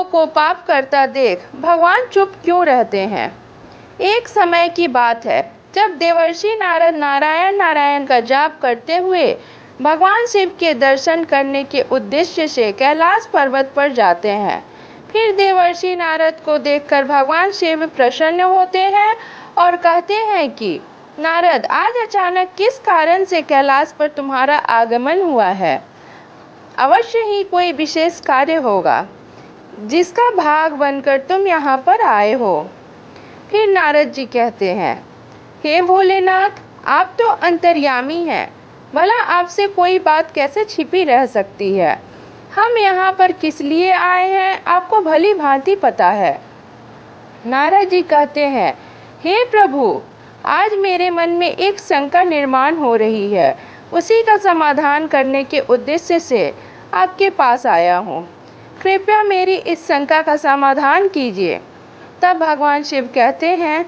को पाप करता देख भगवान चुप क्यों रहते हैं? एक समय की बात है जब देवर्षि नारद नारायण नारायण का जाप करते हुए भगवान शिव के दर्शन करने के उद्देश्य से कैलाश पर्वत पर जाते हैं। फिर देवर्षि नारद को देखकर भगवान शिव प्रसन्न होते हैं और कहते हैं कि नारद, आज अचानक किस कारण से कैलाश पर तुम्हारा आगमन हुआ है? अवश्य ही कोई विशेष कार्य होगा जिसका भाग बनकर तुम यहाँ पर आए हो। फिर नारद जी कहते हैं, हे भोलेनाथ, आप तो अंतर्यामी हैं, भला आपसे कोई बात कैसे छिपी रह सकती है? हम यहाँ पर किस लिए आए हैं आपको भली भांति पता है। नारद जी कहते हैं, हे प्रभु, आज मेरे मन में एक शंका निर्माण हो रही है, उसी का समाधान करने के उद्देश्य से आपके पास आया हूँ। कृपया मेरी इस शंका का समाधान कीजिए। तब भगवान शिव कहते हैं,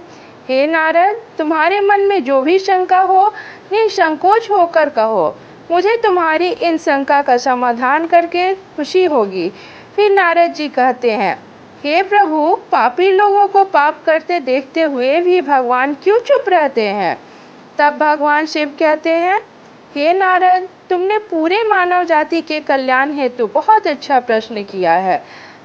हे नारद, तुम्हारे मन में जो भी शंका हो निसंकोच होकर कहो, मुझे तुम्हारी इन शंका का समाधान करके खुशी होगी। फिर नारद जी कहते हैं, हे प्रभु, पापी लोगों को पाप करते देखते हुए भी भगवान क्यों चुप रहते हैं? तब भगवान शिव कहते हैं, हे नारद, तुमने पूरे मानव जाति के कल्याण हेतु बहुत अच्छा प्रश्न किया है,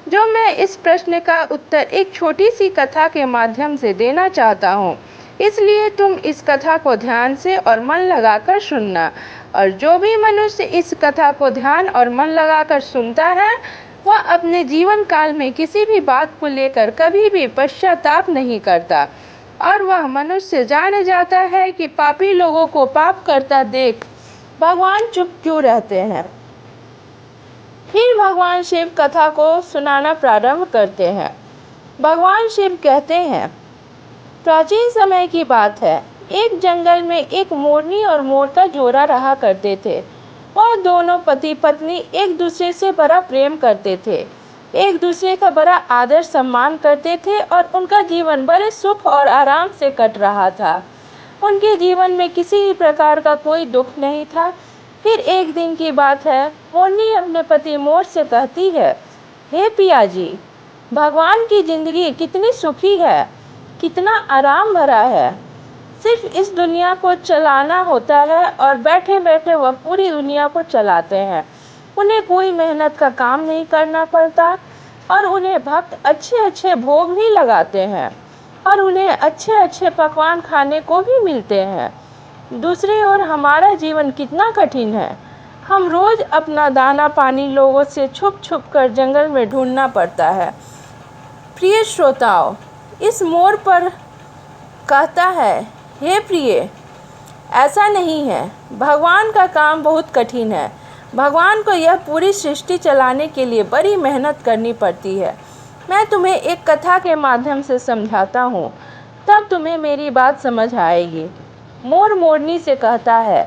जो मैं इस प्रश्न का उत्तर एक छोटी सी कथा के माध्यम से देना चाहता हूँ। इसलिए तुम इस कथा को ध्यान से और मन लगाकर सुनना, और जो भी मनुष्य इस कथा को ध्यान और मन लगाकर सुनता है वह अपने जीवन काल में किसी भी बात को लेकर कभी भी पश्चाताप नहीं करता, और वह मनुष्य जान जाता है कि पापी लोगों को पाप करता देख भगवान चुप क्यों रहते हैं। फिर भगवान शिव कथा को सुनाना प्रारंभ करते हैं। भगवान शिव कहते हैं, प्राचीन समय की बात है, एक जंगल में एक मोरनी और मोर का जोड़ा रहा करते थे। वह दोनों पति पत्नी एक दूसरे से बड़ा प्रेम करते थे, एक दूसरे का बड़ा आदर सम्मान करते थे और उनका जीवन बड़े सुख और आराम से कट रहा था। उनके जीवन में किसी भी प्रकार का कोई दुख नहीं था। फिर एक दिन की बात है, मोरनी अपने पति मोर से कहती है, हे पिया जी, भगवान की जिंदगी कितनी सुखी है, कितना आराम भरा है। सिर्फ इस दुनिया को चलाना होता है और बैठे बैठे वह पूरी दुनिया को चलाते हैं। उन्हें कोई मेहनत का काम नहीं करना पड़ता और उन्हें भक्त अच्छे अच्छे भोग भी लगाते हैं और उन्हें अच्छे अच्छे पकवान खाने को भी मिलते हैं। दूसरी ओर हमारा जीवन कितना कठिन है। हम रोज अपना दाना पानी लोगों से छुप छुप कर जंगल में ढूंढना पड़ता है। प्रिय श्रोताओं, इस मोर पर कहता है, हे प्रिय, ऐसा नहीं है। भगवान का काम बहुत कठिन है। भगवान को यह पूरी सृष्टि चलाने के लिए बड़ी मेहनत करनी पड़ती है। मैं तुम्हें एक कथा के माध्यम से समझाता हूँ, तब तुम्हें मेरी बात समझ आएगी। मोर मोरनी से कहता है,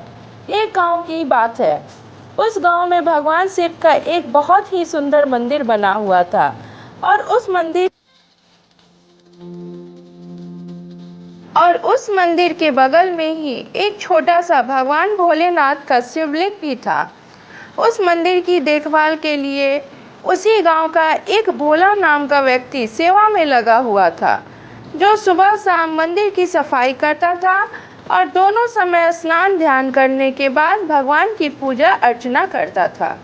एक गांव की बात है। उस गांव में भगवान शिव का एक बहुत ही सुंदर मंदिर बना हुआ था और उस मंदिर के बगल में ही एक छोटा सा भगवान भोलेनाथ का शिवलिंग भी था। उस मंदिर की देखभाल के लिए उसी गांव का एक भोला नाम का व्यक्ति सेवा में लगा हुआ था, जो सुबह शाम मंदिर की सफाई करता था और दोनों समय स्नान ध्यान करने के बाद भगवान की पूजा अर्चना करता था।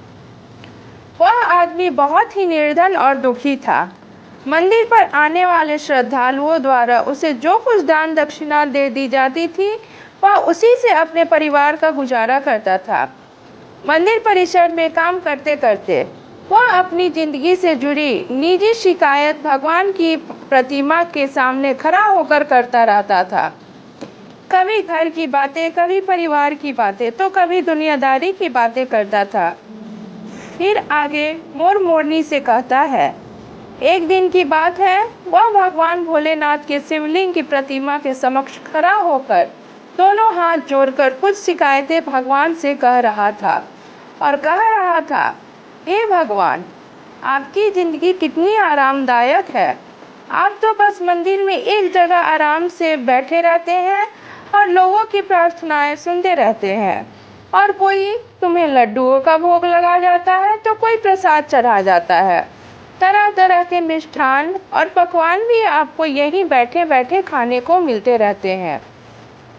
वह आदमी बहुत ही निर्धन और दुखी था। मंदिर पर आने वाले श्रद्धालुओं द्वारा उसे जो कुछ दान दक्षिणा दे दी जाती थी, वह उसी से अपने परिवार का गुजारा करता था। मंदिर परिसर में काम करते करते वह अपनी जिंदगी से जुड़ी निजी शिकायत भगवान की प्रतिमा के सामने खड़ा होकर करता रहता था। कभी घर की बातें, कभी परिवार की बातें, तो कभी दुनियादारी की बातें करता था। फिर आगे मोर मोरनी से कहता है, एक दिन की बात है, वह भगवान भोलेनाथ के शिवलिंग की प्रतिमा के समक्ष खड़ा होकर दोनों हाथ जोड़कर कुछ शिकायतें भगवान से कह रहा था और कह रहा था, हे भगवान, आपकी जिंदगी कितनी आरामदायक है। आप तो बस मंदिर में एक जगह आराम से बैठे रहते हैं और लोगों की प्रार्थनाएं सुनते रहते हैं, और कोई तुम्हें लड्डुओं का भोग लगा जाता है तो कोई प्रसाद चढ़ा जाता है। तरह तरह के मिष्ठान और पकवान भी आपको यहीं बैठे बैठे खाने को मिलते रहते हैं।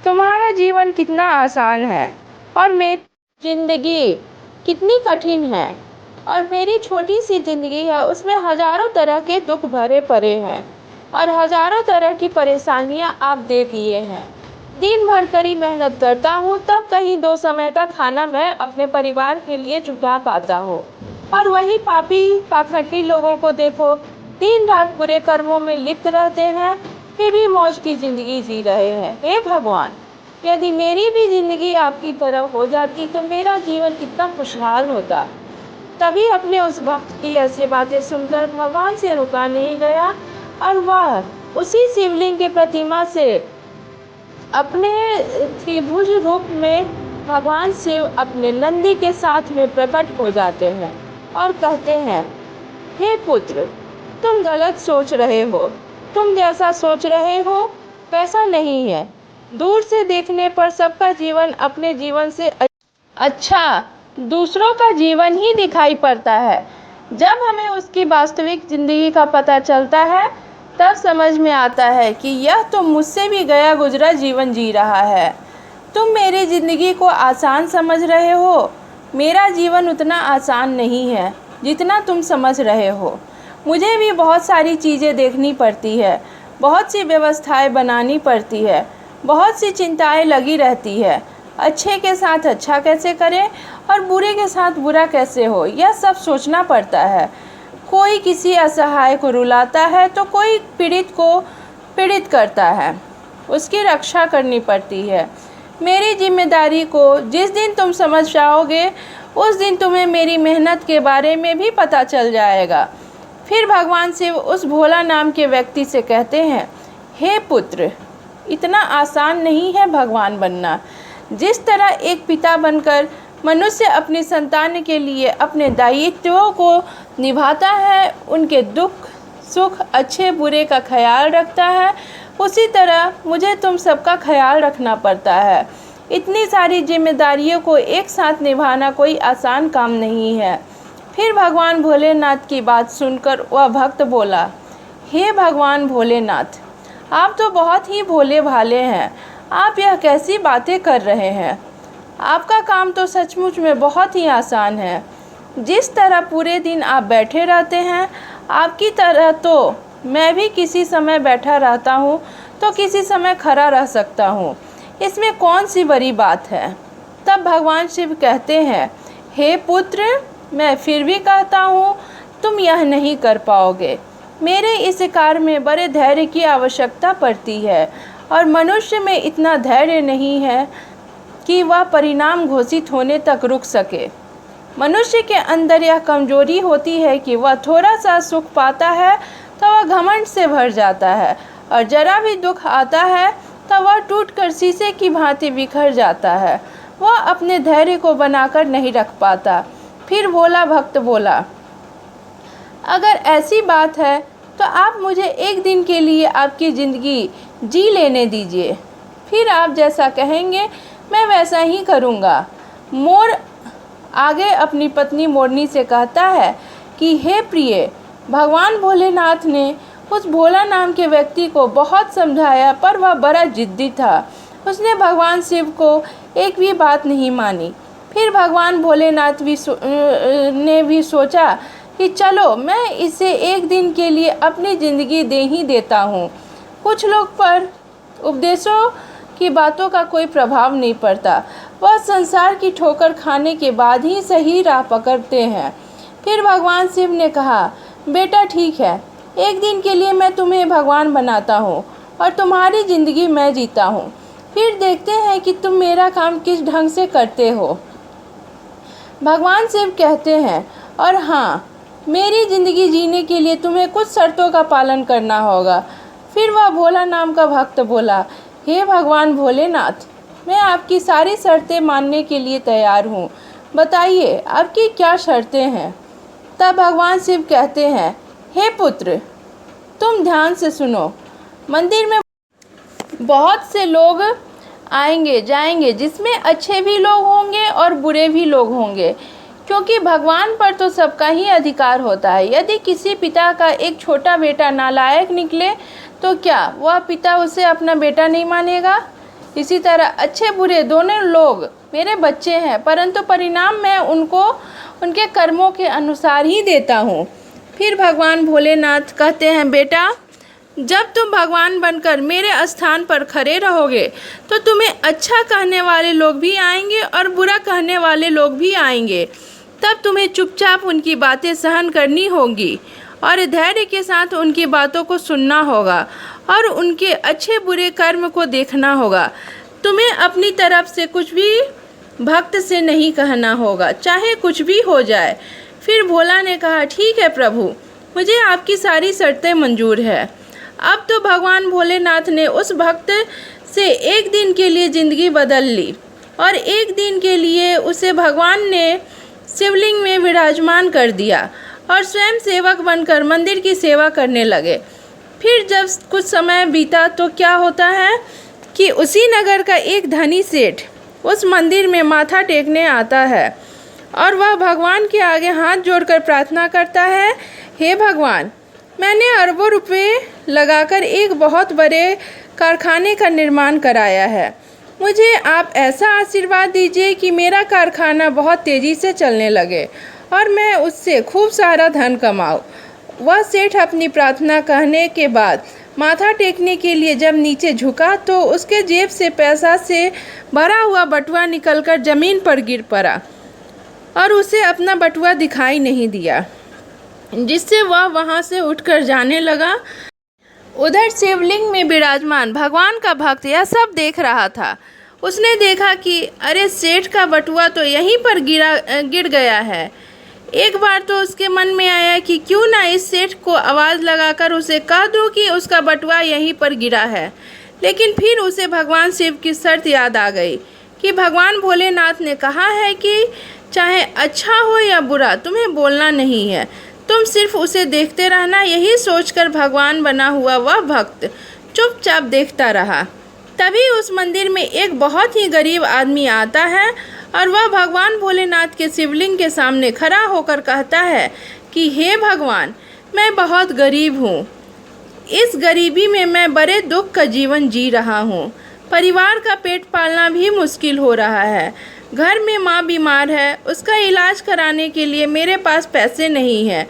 तुम्हारा जीवन कितना आसान है और मेरी जिंदगी कितनी कठिन है, और मेरी छोटी सी जिंदगी है, उसमें हजारों तरह के दुख भरे पड़े हैं और हजारों तरह की परेशानियां आप देख लिए हैं। दिन भर कड़ी मेहनत करता हूँ, तब कहीं 2 समय का खाना मैं अपने परिवार के लिए जुटा पाता हूँ। और वही पापी पाखंडी लोगों को देखो, दिन रात बुरे कर्मों में लिप्त रहते हैं, फिर भी मौज की जिंदगी जी रहे हैं। हे भगवान, यदि मेरी भी जिंदगी आपकी तरह हो जाती तो मेरा जीवन कितना खुशहाल होता। तभी अपने उस भक्त की ऐसी बातें सुनकर भगवान से रुका नहीं गया और वह उसी शिवलिंग की प्रतिमा से अपने त्रिभुज रूप में भगवान शिव अपने नंदी के साथ में प्रकट हो जाते हैं और कहते हैं, हे पुत्र, तुम गलत सोच रहे हो। तुम जैसा सोच रहे हो वैसा नहीं है। दूर से देखने पर सबका जीवन अपने जीवन से अच्छा दूसरों का जीवन ही दिखाई पड़ता है। जब हमें उसकी वास्तविक जिंदगी का पता चलता है तब समझ में आता है कि यह तो मुझसे भी गया गुजरा जीवन जी रहा है। तुम मेरी ज़िंदगी को आसान समझ रहे हो, मेरा जीवन उतना आसान नहीं है जितना तुम समझ रहे हो। मुझे भी बहुत सारी चीज़ें देखनी पड़ती है, बहुत सी व्यवस्थाएं बनानी पड़ती है, बहुत सी चिंताएं लगी रहती है। अच्छे के साथ अच्छा कैसे करें और बुरे के साथ बुरा कैसे हो, यह सब सोचना पड़ता है। कोई किसी असहाय को रुलाता है तो कोई पीड़ित को पीड़ित करता है, उसकी रक्षा करनी पड़ती है। मेरी जिम्मेदारी को जिस दिन तुम समझ जाओगे उस दिन तुम्हें मेरी मेहनत के बारे में भी पता चल जाएगा। फिर भगवान शिव उस भोला नाम के व्यक्ति से कहते हैं, हे पुत्र, इतना आसान नहीं है भगवान बनना। जिस तरह एक पिता बनकर मनुष्य अपनी संतान के लिए अपने दायित्वों को निभाता है, उनके दुख सुख अच्छे बुरे का ख्याल रखता है, उसी तरह मुझे तुम सबका ख्याल रखना पड़ता है। इतनी सारी जिम्मेदारियों को एक साथ निभाना कोई आसान काम नहीं है। फिर भगवान भोलेनाथ की बात सुनकर वह भक्त बोला, हे भगवान भोलेनाथ, आप तो बहुत ही भोले भाले हैं। आप यह कैसी बातें कर रहे हैं? आपका काम तो सचमुच में बहुत ही आसान है। जिस तरह पूरे दिन आप बैठे रहते हैं, आपकी तरह तो मैं भी किसी समय बैठा रहता हूँ तो किसी समय खड़ा रह सकता हूँ। इसमें कौन सी बड़ी बात है? तब भगवान शिव कहते हैं, हे पुत्र, मैं फिर भी कहता हूँ तुम यह नहीं कर पाओगे। मेरे इस कार्य में बड़े धैर्य की आवश्यकता पड़ती है और मनुष्य में इतना धैर्य नहीं है कि वह परिणाम घोषित होने तक रुक सके। मनुष्य के अंदर यह कमजोरी होती है कि वह थोड़ा सा सुख पाता है तो वह घमंड से भर जाता है, और जरा भी दुख आता है तो वह टूटकर शीशे की भांति बिखर जाता है। वह अपने धैर्य को बनाकर नहीं रख पाता। फिर भोला भक्त बोला, अगर ऐसी बात है तो आप मुझे एक दिन के लिए आपकी ज़िंदगी जी लेने दीजिए, फिर आप जैसा कहेंगे मैं वैसा ही करूँगा। मोर आगे अपनी पत्नी मोरनी से कहता है कि हे प्रिय, भगवान भोलेनाथ ने उस भोला नाम के व्यक्ति को बहुत समझाया पर वह बड़ा जिद्दी था। उसने भगवान शिव को एक भी बात नहीं मानी। फिर भगवान भोलेनाथ ने भी सोचा कि चलो मैं इसे एक दिन के लिए अपनी ज़िंदगी दे ही देता हूँ। कुछ लोग पर उपदेशों की बातों का कोई प्रभाव नहीं पड़ता, वह संसार की ठोकर खाने के बाद ही सही राह पकड़ते हैं। फिर भगवान शिव ने कहा, बेटा ठीक है, एक दिन के लिए मैं तुम्हें भगवान बनाता हूँ और तुम्हारी ज़िंदगी मैं जीता हूँ। फिर देखते हैं कि तुम मेरा काम किस ढंग से करते हो। भगवान शिव कहते हैं, और हाँ, मेरी ज़िंदगी जीने के लिए तुम्हें कुछ शर्तों का पालन करना होगा। फिर वह भोला नाम का भक्त बोला, हे भगवान भोलेनाथ, मैं आपकी सारी शर्तें मानने के लिए तैयार हूँ। बताइए आपकी क्या शर्तें हैं? तब भगवान शिव कहते हैं, हे पुत्र, तुम ध्यान से सुनो। मंदिर में बहुत से लोग आएंगे जाएंगे, जिसमें अच्छे भी लोग होंगे और बुरे भी लोग होंगे, क्योंकि भगवान पर तो सबका ही अधिकार होता है। यदि किसी पिता का एक छोटा बेटा नालायक निकले तो क्या वह पिता उसे अपना बेटा नहीं मानेगा? इसी तरह अच्छे बुरे दोनों लोग मेरे बच्चे हैं, परंतु परिणाम मैं उनको उनके कर्मों के अनुसार ही देता हूँ। फिर भगवान भोलेनाथ कहते हैं, बेटा, जब तुम भगवान बनकर मेरे स्थान पर खड़े रहोगे तो तुम्हें अच्छा कहने वाले लोग भी आएंगे और बुरा कहने वाले लोग भी आएंगे। तब तुम्हें चुपचाप उनकी बातें सहन करनी होगी और धैर्य के साथ उनकी बातों को सुनना होगा और उनके अच्छे बुरे कर्म को देखना होगा। तुम्हें अपनी तरफ से कुछ भी भक्त से नहीं कहना होगा, चाहे कुछ भी हो जाए। फिर भोला ने कहा, ठीक है प्रभु, मुझे आपकी सारी शर्तें मंजूर है। अब तो भगवान भोलेनाथ ने उस भक्त से एक दिन के लिए ज़िंदगी बदल ली और एक दिन के लिए उसे भगवान ने शिवलिंग में विराजमान कर दिया और स्वयं सेवक बनकर मंदिर की सेवा करने लगे। फिर जब कुछ समय बीता तो क्या होता है कि उसी नगर का एक धनी सेठ उस मंदिर में माथा टेकने आता है और वह भगवान के आगे हाथ जोड़कर प्रार्थना करता है, हे भगवान, मैंने अरबों रुपए लगाकर एक बहुत बड़े कारखाने का निर्माण कराया है। मुझे आप ऐसा आशीर्वाद दीजिए कि मेरा कारखाना बहुत तेज़ी से चलने लगे और मैं उससे खूब सारा धन कमाऊँ। वह सेठ अपनी प्रार्थना कहने के बाद माथा टेकने के लिए जब नीचे झुका तो उसके जेब से पैसा से भरा हुआ बटुआ निकलकर ज़मीन पर गिर पड़ा और उसे अपना बटुआ दिखाई नहीं दिया, जिससे वह वहां से उठकर जाने लगा। उधर शिवलिंग में विराजमान भगवान का भक्त यह सब देख रहा था। उसने देखा कि अरे, सेठ का बटुआ तो यहीं पर गिर गया है। एक बार तो उसके मन में आया कि क्यों ना इस सेठ को आवाज़ लगाकर उसे कह दूं कि उसका बटुआ यहीं पर गिरा है। लेकिन फिर उसे भगवान शिव की शर्त याद आ गई कि भगवान भोलेनाथ ने कहा है कि चाहे अच्छा हो या बुरा तुम्हें बोलना नहीं है, तुम सिर्फ उसे देखते रहना। यही सोचकर भगवान बना हुआ वह भक्त चुपचाप देखता रहा। तभी उस मंदिर में एक बहुत ही गरीब आदमी आता है और वह भगवान भोलेनाथ के शिवलिंग के सामने खड़ा होकर कहता है कि हे भगवान, मैं बहुत गरीब हूँ। इस गरीबी में मैं बड़े दुख का जीवन जी रहा हूँ। परिवार का पेट पालना भी मुश्किल हो रहा है। घर में माँ बीमार है, उसका इलाज कराने के लिए मेरे पास पैसे नहीं हैं।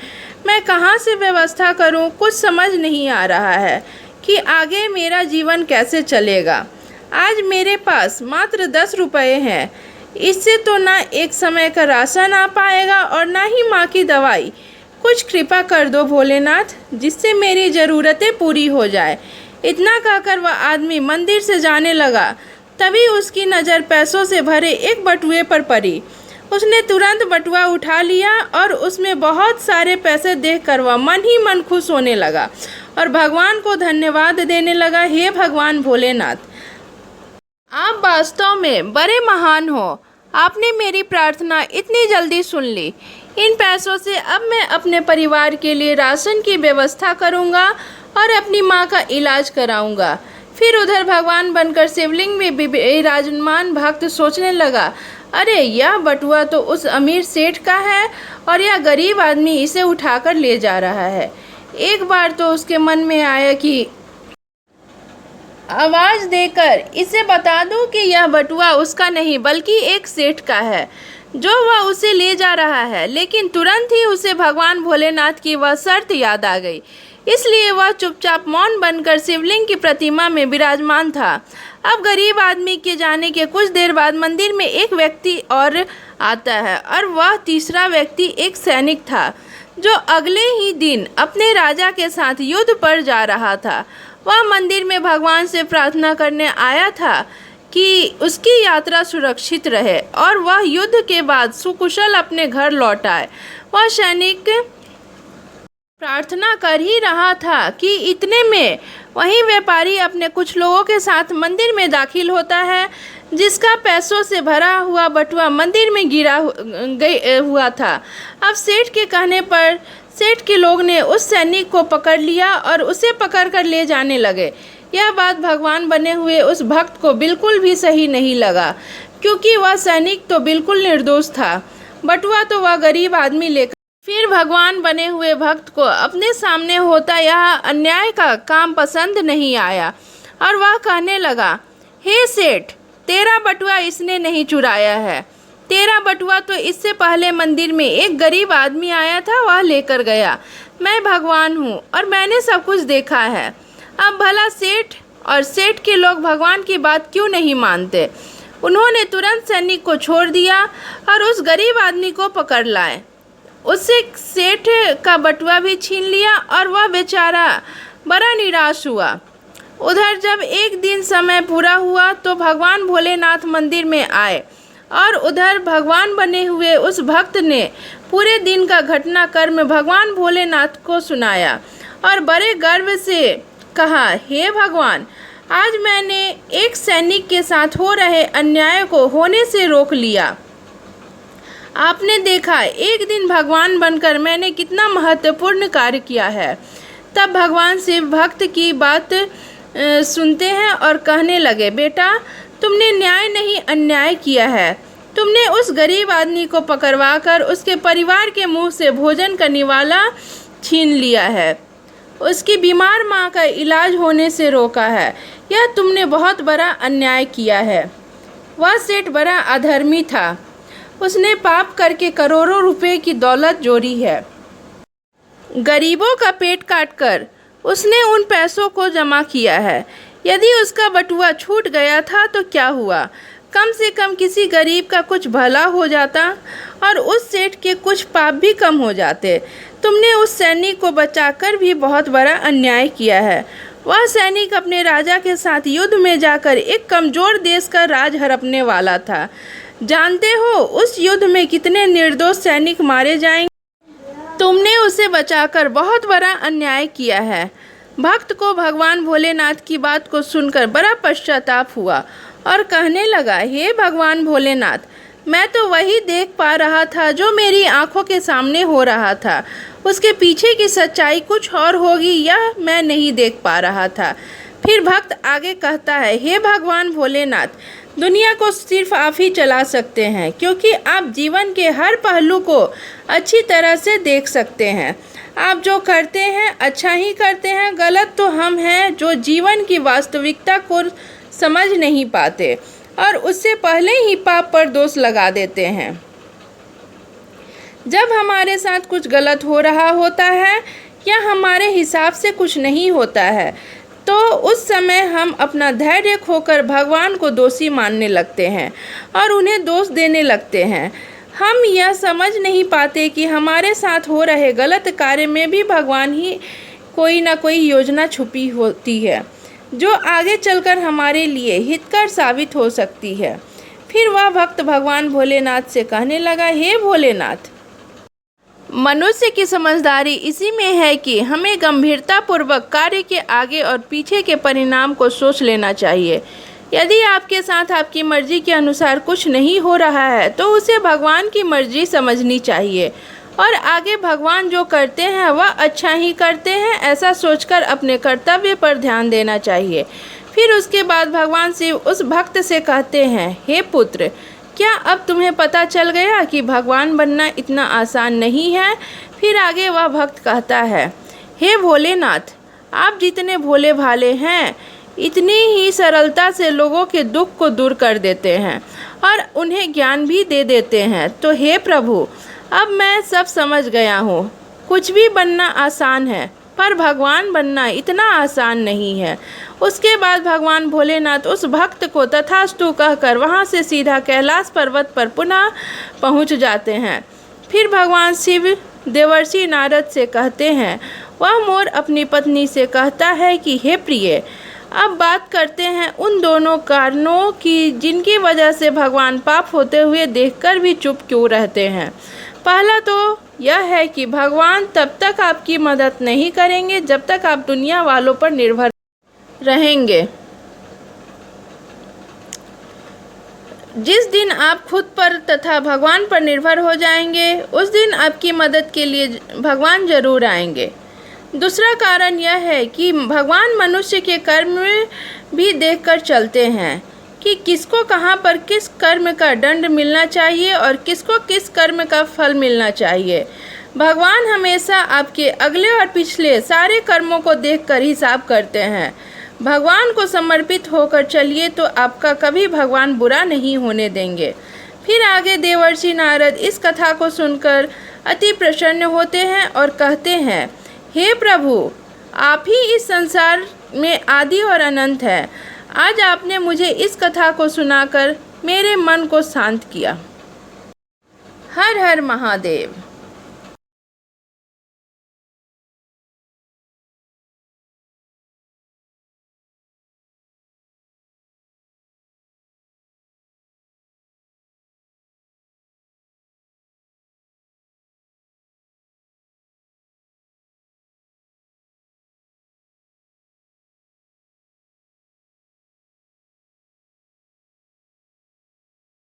मैं कहाँ से व्यवस्था करूँ, कुछ समझ नहीं आ रहा है कि आगे मेरा जीवन कैसे चलेगा। आज मेरे पास मात्र 10 रुपये हैं। इससे तो ना एक समय का राशन आ पाएगा और ना ही माँ की दवाई। कुछ कृपा कर दो भोलेनाथ, जिससे मेरी ज़रूरतें पूरी हो जाए। इतना कहकर वह आदमी मंदिर से जाने लगा। तभी उसकी नज़र पैसों से भरे एक बटुए पर पड़ी। उसने तुरंत बटुआ उठा लिया और उसमें बहुत सारे पैसे देखकर वह मन ही मन खुश होने लगा और भगवान को धन्यवाद देने लगा, हे भगवान भोलेनाथ, आप वास्तव में बड़े महान हो। आपने मेरी प्रार्थना इतनी जल्दी सुन ली। इन पैसों से अब मैं अपने परिवार के लिए राशन की व्यवस्था करूंगा और अपनी माँ का इलाज कराऊंगा। फिर उधर भगवान बनकर शिवलिंग में विराजमान भक्त सोचने लगा, अरे, यह बटुआ तो उस अमीर सेठ का है और यह गरीब आदमी इसे उठाकर ले जा रहा है। एक बार तो उसके मन में आया कि आवाज़ देकर इसे बता दूं कि यह बटुआ उसका नहीं बल्कि एक सेठ का है, जो वह उसे ले जा रहा है। लेकिन तुरंत ही उसे भगवान भोलेनाथ की वह शर्त याद आ गई, इसलिए वह चुपचाप मौन बनकर शिवलिंग की प्रतिमा में विराजमान था। अब गरीब आदमी के जाने के कुछ देर बाद मंदिर में एक व्यक्ति और आता है और वह तीसरा व्यक्ति एक सैनिक था, जो अगले ही दिन अपने राजा के साथ युद्ध पर जा रहा था। वह मंदिर में भगवान से प्रार्थना करने आया था कि उसकी यात्रा सुरक्षित रहे और वह युद्ध के बाद सुकुशल अपने घर लौट आए। वह सैनिक प्रार्थना कर ही रहा था कि इतने में वही व्यापारी अपने कुछ लोगों के साथ मंदिर में दाखिल होता है, जिसका पैसों से भरा हुआ बटुआ मंदिर में गिरा हुआ था। अब सेठ के कहने पर सेठ के लोग ने उस सैनिक को पकड़ लिया और उसे पकड़कर ले जाने लगे। यह बात भगवान बने हुए उस भक्त को बिल्कुल भी सही नहीं लगा, क्योंकि वह सैनिक तो बिल्कुल निर्दोष था। बटुआ तो वह गरीब आदमी लेकर। फिर भगवान बने हुए भक्त को अपने सामने होता यह अन्याय का काम पसंद नहीं आया और वह कहने लगा, हे सेठ, तेरा बटुआ इसने नहीं चुराया है। तेरा बटुआ तो इससे पहले मंदिर में एक गरीब आदमी आया था, वह लेकर गया। मैं भगवान हूँ और मैंने सब कुछ देखा है। अब भला सेठ और सेठ के लोग भगवान की बात क्यों नहीं मानते? उन्होंने तुरंत सैनिक को छोड़ दिया और उस गरीब आदमी को पकड़ लाए। उससे सेठ का बटुआ भी छीन लिया और वह बेचारा बड़ा निराश हुआ। उधर जब एक दिन समय पूरा हुआ तो भगवान भोलेनाथ मंदिर में आए और उधर भगवान बने हुए उस भक्त ने पूरे दिन का घटनाक्रम भगवान भोलेनाथ को सुनाया और बड़े गर्व से कहा, हे भगवान, आज मैंने एक सैनिक के साथ हो रहे अन्याय को होने से रोक लिया। आपने देखा, एक दिन भगवान बनकर मैंने कितना महत्वपूर्ण कार्य किया है। तब भगवान शिव भक्त की बात सुनते हैं और कहने लगे, बेटा, तुमने न्याय नहीं अन्याय किया है। तुमने उस गरीब आदमी को पकड़वाकर उसके परिवार के मुंह से भोजन का निवाला छीन लिया है। उसकी बीमार माँ का इलाज होने से रोका है। यह तुमने बहुत बड़ा अन्याय किया है। वह सेठ बड़ा अधर्मी था। उसने पाप करके करोड़ों रुपए की दौलत जोड़ी है। गरीबों का पेट काटकर उसने उन पैसों को जमा किया है। यदि उसका बटुआ छूट गया था तो क्या हुआ? कम से कम किसी गरीब का कुछ भला हो जाता और उस सेठ के कुछ पाप भी कम हो जाते। तुमने उस सैनिक को बचाकर भी बहुत बड़ा अन्याय किया है। वह सैनिक अपने राजा के साथ युद्ध में जाकर एक कमज़ोर देश का राज हड़पने वाला था। जानते हो उस युद्ध में कितने निर्दोष सैनिक मारे जाएंगे? तुमने उसे बचाकर बहुत बड़ा अन्याय किया है। भक्त को भगवान भोलेनाथ की बात को सुनकर बड़ा पश्चाताप हुआ और कहने लगा, हे भगवान भोलेनाथ, मैं तो वही देख पा रहा था जो मेरी आंखों के सामने हो रहा था। उसके पीछे की सच्चाई कुछ और होगी, यह मैं नहीं देख पा रहा था। फिर भक्त आगे कहता है, हे भगवान भोलेनाथ, दुनिया को सिर्फ आप ही चला सकते हैं, क्योंकि आप जीवन के हर पहलू को अच्छी तरह से देख सकते हैं। आप जो करते हैं अच्छा ही करते हैं। गलत तो हम हैं जो जीवन की वास्तविकता को समझ नहीं पाते और उससे पहले ही पाप पर दोष लगा देते हैं। जब हमारे साथ कुछ गलत हो रहा होता है या हमारे हिसाब से कुछ नहीं होता है तो उस समय हम अपना धैर्य खोकर भगवान को दोषी मानने लगते हैं और उन्हें दोष देने लगते हैं। हम यह समझ नहीं पाते कि हमारे साथ हो रहे गलत कार्य में भी भगवान ही कोई ना कोई योजना छुपी होती है जो आगे चलकर हमारे लिए हितकर साबित हो सकती है। फिर वह भक्त भगवान भोलेनाथ से कहने लगा, हे भोलेनाथ, मनुष्य की समझदारी इसी में है कि हमें गंभीरतापूर्वक कार्य के आगे और पीछे के परिणाम को सोच लेना चाहिए। यदि आपके साथ आपकी मर्जी के अनुसार कुछ नहीं हो रहा है तो उसे भगवान की मर्जी समझनी चाहिए और आगे भगवान जो करते हैं वह अच्छा ही करते हैं, ऐसा सोचकर अपने कर्तव्य पर ध्यान देना चाहिए। फिर उसके बाद भगवान शिव उस भक्त से कहते हैं, हे पुत्र, क्या अब तुम्हें पता चल गया कि भगवान बनना इतना आसान नहीं है? फिर आगे वह भक्त कहता है, हे भोलेनाथ, आप जितने भोले भाले हैं इतनी ही सरलता से लोगों के दुख को दूर कर देते हैं और उन्हें ज्ञान भी दे देते हैं। तो हे प्रभु, अब मैं सब समझ गया हूँ। कुछ भी बनना आसान है पर भगवान बनना इतना आसान नहीं है। उसके बाद भगवान भोलेनाथ उस भक्त को तथास्तु कहकर वहाँ से सीधा कैलाश पर्वत पर पुनः पहुँच जाते हैं। फिर भगवान शिव देवर्षि नारद से कहते हैं, वह मोर अपनी पत्नी से कहता है कि हे प्रिय, अब बात करते हैं उन दोनों कारणों की जिनकी वजह से भगवान पाप होते हुए देखकर भी चुप क्यों रहते हैं। पहला तो यह है कि भगवान तब तक आपकी मदद नहीं करेंगे जब तक आप दुनिया वालों पर निर्भर रहेंगे। जिस दिन आप खुद पर तथा भगवान पर निर्भर हो जाएंगे उस दिन आपकी मदद के लिए भगवान जरूर आएंगे। दूसरा कारण यह है कि भगवान मनुष्य के कर्म भी देखकर चलते हैं, कि किसको कहाँ पर किस कर्म का दंड मिलना चाहिए और किसको किस कर्म का फल मिलना चाहिए। भगवान हमेशा आपके अगले और पिछले सारे कर्मों को देखकर हिसाब करते हैं। भगवान को समर्पित होकर चलिए तो आपका कभी भगवान बुरा नहीं होने देंगे। फिर आगे देवर्षि नारद इस कथा को सुनकर अति प्रसन्न होते हैं और कहते हैं, हे प्रभु, आप ही इस संसार में आदि और अनंत है। आज आपने मुझे इस कथा को सुनाकर मेरे मन को शांत किया। हर हर महादेव।